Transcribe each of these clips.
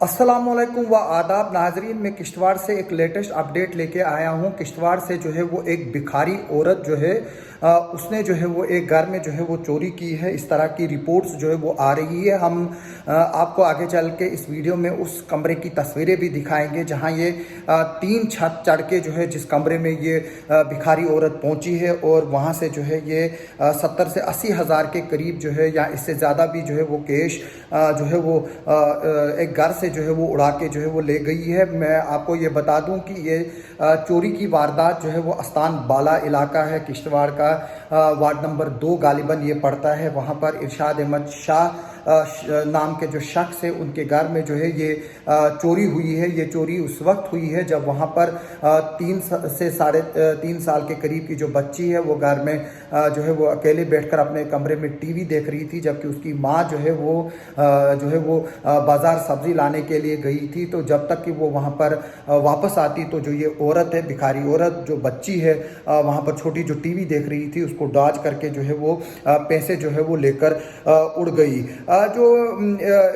अस्सलामुअलैकुम व आदाब नाजरीन। मैं किश्तवाड़ से एक लेटेस्ट अपडेट लेके आया हूँ। किश्तवाड़ से जो है वो एक भिखारी औरत जो है उसने जो है वो एक घर में जो है वो चोरी की है। इस तरह की रिपोर्ट्स जो है वो आ रही है। हम आपको आगे चल के इस वीडियो में उस कमरे की तस्वीरें भी दिखाएंगे जहाँ ये 3 छत चढ़ के जो है जिस कमरे में ये भिखारी औरत पहुँची है और वहाँ से जो है ये 70 से 80 हज़ार के करीब जो है या इससे ज़्यादा भी जो है वो कैश जो है वो एक घर से जो है वो उड़ा के जो है वो ले गई है। मैं आपको ये बता दूं कि ये चोरी की वारदात जो है वो अस्तान बाला इलाका है, किश्तवाड़ का वार्ड नंबर 2 गालिबन ये पड़ता है। वहाँ पर इरशाद अहमद शाह नाम के जो शख्स है उनके घर में जो है ये चोरी हुई है। ये चोरी उस वक्त हुई है जब वहाँ पर 3 से 3.5 साल के करीब की जो बच्ची है वो घर में जो है वो अकेले बैठकर अपने कमरे में टीवी देख रही थी, जबकि उसकी माँ जो है वो बाज़ार सब्ज़ी लाने के लिए गई थी। तो जब तक कि वो वहाँ पर वापस आती तो जो ये औरत है, भिखारी औरत, जो बच्ची है वहाँ पर छोटी जो टीवी देख रही थी उसको डॉज करके जो है वो पैसे जो है वो लेकर उड़ गई। जो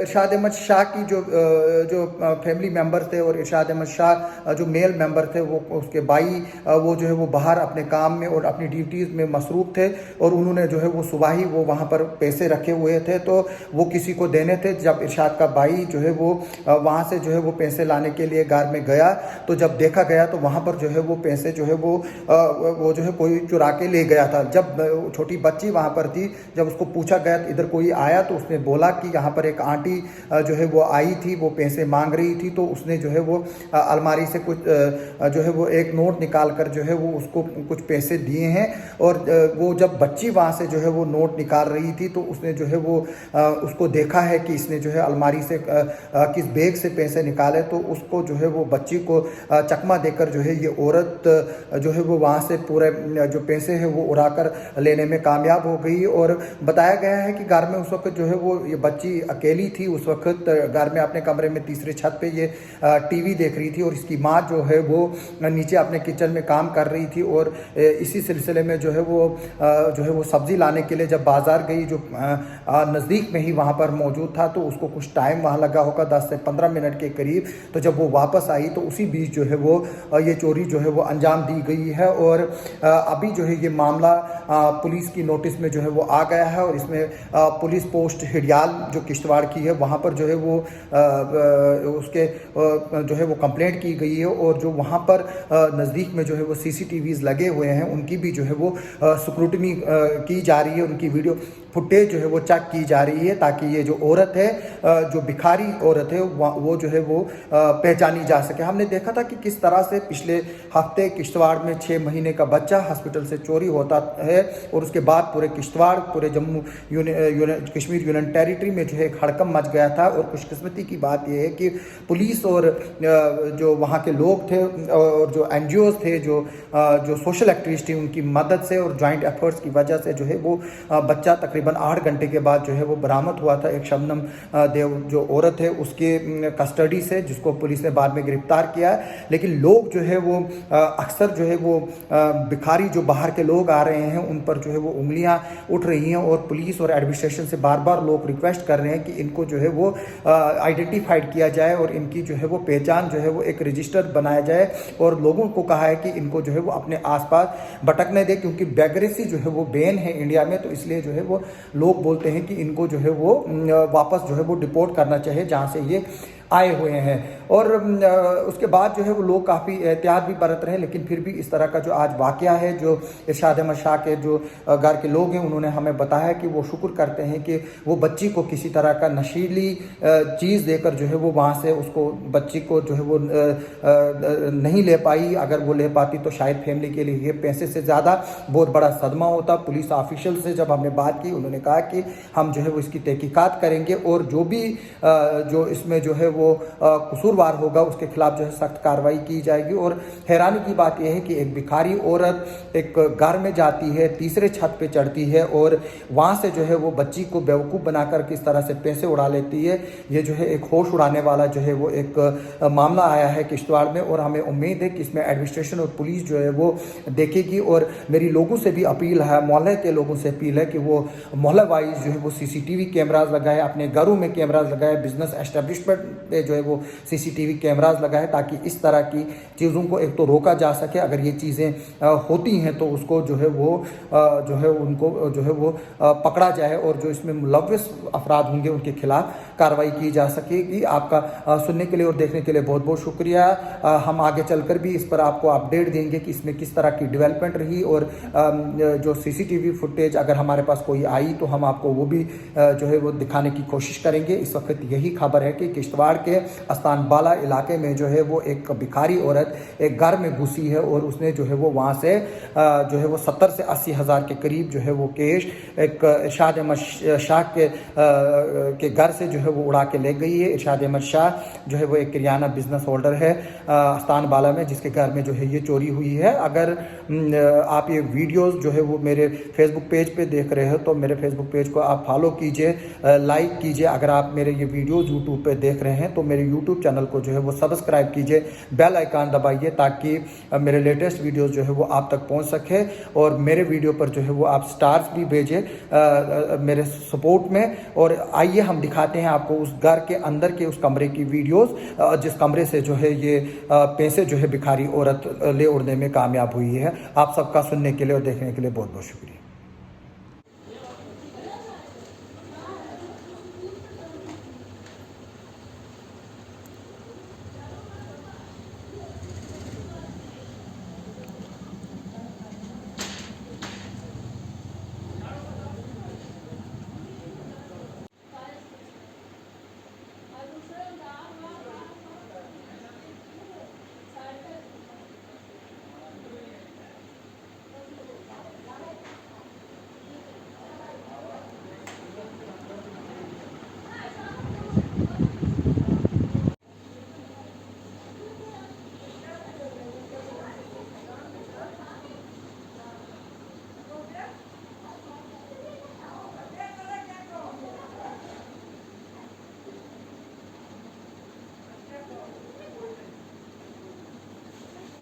इरशाद अहमद शाह की जो फैमिली मेंबर थे और इरशाद अहमद शाह जो मेल मेंबर थे वो उसके भाई वो जो है वो बाहर अपने काम में और अपनी ड्यूटीज़ में मसरूफ़ थे और उन्होंने जो है वो सुबह ही वो वहाँ पर पैसे रखे हुए थे तो वो किसी को देने थे। जब इरशाद का भाई जो है वो वहाँ से जो है वो पैसे लाने के लिए घर में गया तो जब देखा गया तो वहाँ पर जो है वो पैसे जो है वो जो है कोई चुरा के ले गया था। जब छोटी बच्ची वहाँ पर थी, जब उसको पूछा गया इधर कोई आया तो उसने बोला कि यहाँ पर एक आंटी जो है वो आई थी, वो पैसे मांग रही थी। तो उसने जो है वो अलमारी से कुछ जो है वो एक नोट निकाल कर जो है वो उसको कुछ पैसे दिए हैं और वो जब बच्ची वहाँ से जो है वो नोट निकाल रही थी तो उसने जो है वो उसको देखा है कि इसने जो है अलमारी से किस बैग से पैसे निकाले। तो उसको जो है वो बच्ची को चकमा देकर जो है ये औरत जो है वो वहाँ से पूरे जो पैसे हैं वो उड़ाकर लेने में कामयाब हो गई। और बताया गया है कि घर में उस वक्त जो है वो ये बच्ची अकेली थी। उस वक्त घर में अपने कमरे में तीसरे छत पे ये टीवी देख रही थी और इसकी माँ जो है वो नीचे अपने किचन में काम कर रही थी। और इसी सिलसिले में जो है वो सब्ज़ी लाने के लिए जब बाज़ार गई, जो नज़दीक में ही वहाँ पर मौजूद था, तो उसको कुछ टाइम वहाँ लगा होगा 10 से 15 मिनट के करीब। तो जब वो वापस आई तो उसी बीच जो है वो ये चोरी जो है वो अंजाम दी गई है। और अभी जो है ये मामला पुलिस की नोटिस में जो है वो आ गया है और इसमें पुलिस पोस्ट हिडियाल जो किश्तवाड़ की है वहाँ पर जो है वो उसके जो है वो कंप्लेंट की गई है और जो वहाँ पर नज़दीक में जो है वो CCTVs लगे हुए हैं उनकी भी जो है वो स्क्रूटनी की जा रही है, उनकी वीडियो फुटेज जो है वो चेक की जा रही है ताकि ये जो औरत है, जो भिखारी औरत है, वो जो है वो पहचानी जा सके। हमने देखा था कि किस तरह से पिछले हफ्ते किश्तवाड़ में 6 महीने का बच्चा हॉस्पिटल से चोरी होता है और उसके बाद पूरे किश्तवाड़, पूरे जम्मू कश्मीर यूनियन टेरिटरी में जो है एक हड़कंप मच गया था। और खुशकिस्मती की बात यह है कि पुलिस और जो वहाँ के लोग थे और जो NGOs थे, जो सोशल एक्टिविस्ट थी, उनकी मदद से और जॉइंट एफर्ट्स की वजह से जो है वो बच्चा तकरीबन 8 घंटे के बाद जो है वो बरामद हुआ था। एक शबनम देव जो औरत है उसके कस्टडी से, जिसको पुलिस ने बाद में गिरफ्तार किया है। लेकिन लोग जो है वो अक्सर जो है वो भिखारी जो बाहर के लोग आ रहे हैं उन पर जो है वो उंगलियां उठ रही हैं और पुलिस और एडमिनिस्ट्रेशन से बार बार लोग रिक्वेस्ट कर रहे हैं कि इनको जो है वो आइडेंटिफाइड किया जाए और इनकी जो है वो पहचान जो है वो एक रजिस्टर बनाया जाए। और लोगों को कहा है कि इनको जो है वो अपने आसपास भटकने दे, क्योंकि बेगरेसी जो है वो बैन है इंडिया में। तो इसलिए जो है वो लोग बोलते हैं कि इनको जो है वो वापस जो है वो डिपोर्ट करना चाहिए जहाँ से ये आए हुए हैं। और उसके बाद जो है वो लोग काफ़ी एहतियात भी बरत रहे हैं। लेकिन फिर भी इस तरह का जो आज वाक़या है, जो इरशाद अहमद शाह के जो घर के लोग हैं उन्होंने हमें बताया कि वो शुक्र करते हैं कि वो बच्ची को किसी तरह का नशीली चीज़ देकर जो है वो वहाँ से उसको बच्ची को जो है वो नहीं ले पाई। अगर वो ले पाती तो शायद फैमिली के लिए ये पैसे से ज़्यादा बहुत बड़ा सदमा होता। पुलिस ऑफिशियल से जब हमने बात की उन्होंने कहा कि हम जो है वो इसकी तहकीकात करेंगे और जो भी जो इसमें जो है वो कसूरवार होगा उसके खिलाफ जो है सख्त कार्रवाई की जाएगी। और हैरानी की बात यह है कि एक भिखारी औरत एक घर में जाती है, तीसरे छत पे चढ़ती है और वहाँ से जो है वो बच्ची को बेवकूफ़ बनाकर किस तरह से पैसे उड़ा लेती है। ये जो है एक होश उड़ाने वाला जो है वो एक मामला आया है किश्तवाड़ में और हमें उम्मीद है कि इसमें एडमिनिस्ट्रेशन और पुलिस जो है वो देखेगी। और मेरी लोगों से भी अपील है, मोहल्ले के लोगों से अपील है कि वो मोहल्ला वाइज जो है वो CCTV कैमराज लगाए, अपने घरों में कैमराज लगाए, बिजनेस एस्टेब्लिशमेंट पे जो है वो सीसीटीवी कैमराज लगा है, ताकि इस तरह की चीज़ों को एक तो रोका जा सके। अगर ये चीज़ें होती हैं तो उसको जो है वो जो है उनको जो है वो पकड़ा जाए, और जो इसमें मुलव्विस अफराद होंगे उनके खिलाफ कार्रवाई की जा सकेगी। आपका सुनने के लिए और देखने के लिए बहुत बहुत शुक्रिया। हम आगे चलकर भी इस पर आपको अपडेट देंगे कि इसमें किस तरह की डेवलपमेंट रही, और जो सीसीटीवी फुटेज अगर हमारे पास कोई आई तो हम आपको वो भी जो है वो दिखाने की कोशिश करेंगे। इस वक्त यही खबर है कि किश्तवाड़ के अस्तान बाला इलाके में जो है वो एक भिखारी औरत एक घर में घुसी है, और उसने जो है वो वहाँ से जो है वो 70 से 80 हज़ार के करीब जो है वो कैश एक इरशाद अहमद शाह के घर से जो है वो उड़ा के ले गई है। इरशाद अहमद शाह जो है वो एक किराना बिजनेस होल्डर है अस्तान बाला में, जिसके घर में जो है ये चोरी हुई है। अगर आप ये वीडियोस जो है वो मेरे फेसबुक पेज पे देख रहे हो तो मेरे फेसबुक पेज को आप फॉलो कीजिए, लाइक कीजिए। अगर आप मेरे ये वीडियोस यूट्यूब पे देख रहे हैं तो मेरे यूट्यूब चैनल को जो है वो सब्सक्राइब कीजिए, बेल आइकन दबाइए, ताकि मेरे लेटेस्ट वीडियोस जो है वो आप तक पहुंच सके। और मेरे वीडियो पर जो है वो आप स्टार्स भी भेजें मेरे सपोर्ट में। और आइए हम दिखाते हैं आपको उस घर के अंदर के उस कमरे की वीडियोस, जिस कमरे से जो है ये पैसे जो है भिखारी औरत ले उड़ने में कामयाब हुई है। आप सबका सुनने के लिए और देखने के लिए बहुत बहुत शुक्रिया।